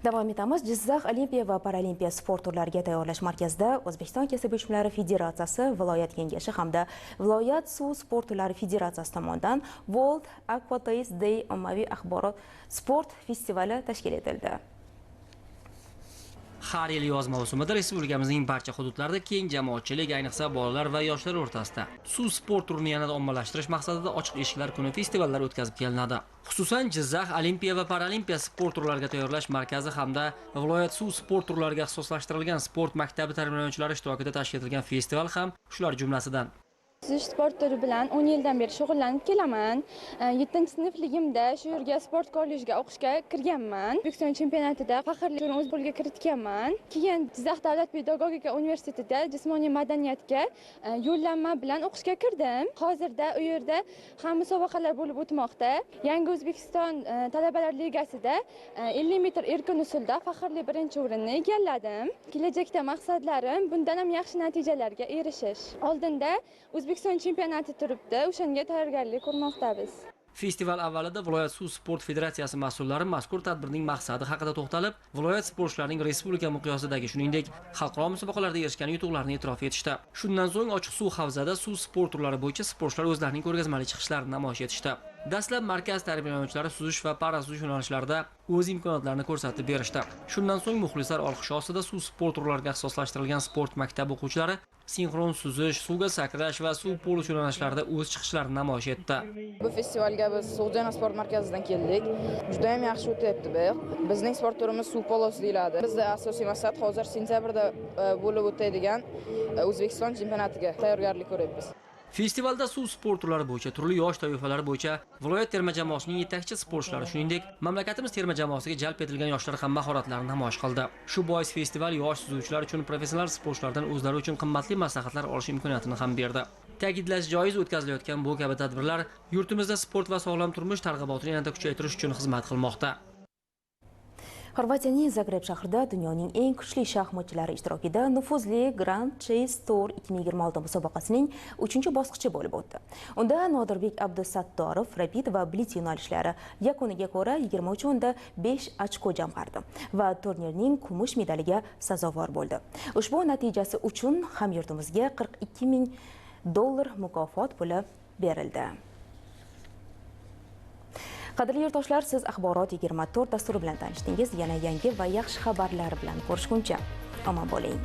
Davom etamiz. Jizzax Olimpiya va Paralimpiya sport turlariga tayyorlash markazida O'zbekiston kasaba uyushmalari federatsiyasi, viloyat kengashi hamda viloyat suv sport turlari federatsiyasi tomonidan World Aquatics Day ommaviy axborot sport festivali tashkil etildi. Har yil yoz mavsumida respublikamizning barcha hududlarida keng jamoatchilik, ayniqsa bolalar va yoshlar o'rtasida suv sport turini yanada ommalashtirish maqsadida ochiq eshiklar kuni festivallar o'tkazib kelinadi. Xususan Jizzax Olimpiya va Paralimpiya sport turlariga tayyorlash markazi hamda viloyat suv sport turlariga ixtisoslashtirilgan sport maktabi tarbiyalanuvchilari ishtirokida tashkil etilgan festival ham shular jumlasidan. Suzish sport turi bilan 10 yildan beri shug'ullanib kelaman. 7-sinfligimda shu yerga sport kollejiga o'qishga kirganman. O'zbekiston chempionatida faxrli o'z qo'lga kiritganman. Keyin Jizzax davlat pedagogika universitetida jismoniy madaniyatga yo'llanma bilan o'qishga kirdim. Hozirda u yerda ham musobaqalar bo'lib o'tmoqda. Yangi O'zbekiston talabalar ligasida 50 metr erkin usulda faxrli birinchi o'rinni egalladim. Kelajakda maqsadlarim bundan ham yaxshi natijalarga erishish. Oldinda O'zbekiston chempionati turibdi, o'shanga tayyorgarlik ko'rmoqdamiz. Festival avvalida viloyat suv sport federatsiyasi mas'ullari mazkur tadbirning maqsadi haqida to'xtalib, viloyat sportchilarining respublika miqyosidagi, shuningdek, xalqaro musobaqalarda erishgan yutuqlarini e'tirof etishdi. Shundan so'ng ochiq suv havzada suv sport turlari bo'yicha sportchilar o'zlarining ko'rgazmali chiqishlarini namoyish etishdi. Dastlab markaz tarbiyalanuvchilari suzish va parasuzish yo'nalishlarida o'z imkoniyatlarini ko'rsatib berishdi. Shundan so'ng muxlislar olqishi ostida suv sport turlariga ixtisoslashtirilgan sport maktabi o'quvchilari sinxron suzish, suvga sakrash va suv polo yo'nalishlarida o'z chiqishlarini namoyish etdi. Bu festivalga biz Sug'jana sport markazidan keldik. Juda ham yaxshi o'tyapti bu. Bizning sport turimiz suv polosi deyiladi. Bizda asosiy maqsad hozir sentyabrda bo'lib o'tadigan O'zbekiston chempionatiga tayyorgarlik ko'ryapmiz. Festivalda suv sport turlari bo'yicha turli yosh toifalari bo'yicha viloyat terma jamoasining yetakchi sportchilari, shuningdek, mamlakatimiz terma jamoasiga jalb etilgan yoshlar ham mahoratlarini namoyish qildi. Shu bois festival yosh suzuvchilar uchun professional sportchilardan o'zlari uchun qimmatli maslahatlar olish imkoniyatini ham berdi. Ta'kidlash joiz, o'tkazilayotgan bu kabi tadbirlar yurtimizda sport va sog'lom turmush targ'ibotini yanada kuchaytirish uchun xizmat qilmoqda. Xorvatiyaning Zagreb shahrida dunyoning eng kuchli shaxmatchilari ishtirokida nufuzli Grand Chess Tour 2026 musobaqasining 3-bosqichi bo'lib o'tdi. Unda Nodirbek Abdusattorov rapid va blitz yo'nalishlari yakuniga ko'ra 23.5 ochko jamg'ardi va turnirning kumush medaliga sazovor bo'ldi. Ushbu natijasi uchun hamyurtimizga $42,000 mukofot puli berildi. Qadrli yurtdoshlar, siz Axborot 24 dasturi bilan tanishdingiz. Yana yangi va yaxshi xabarlar bilan ko'rishguncha omon bo'ling.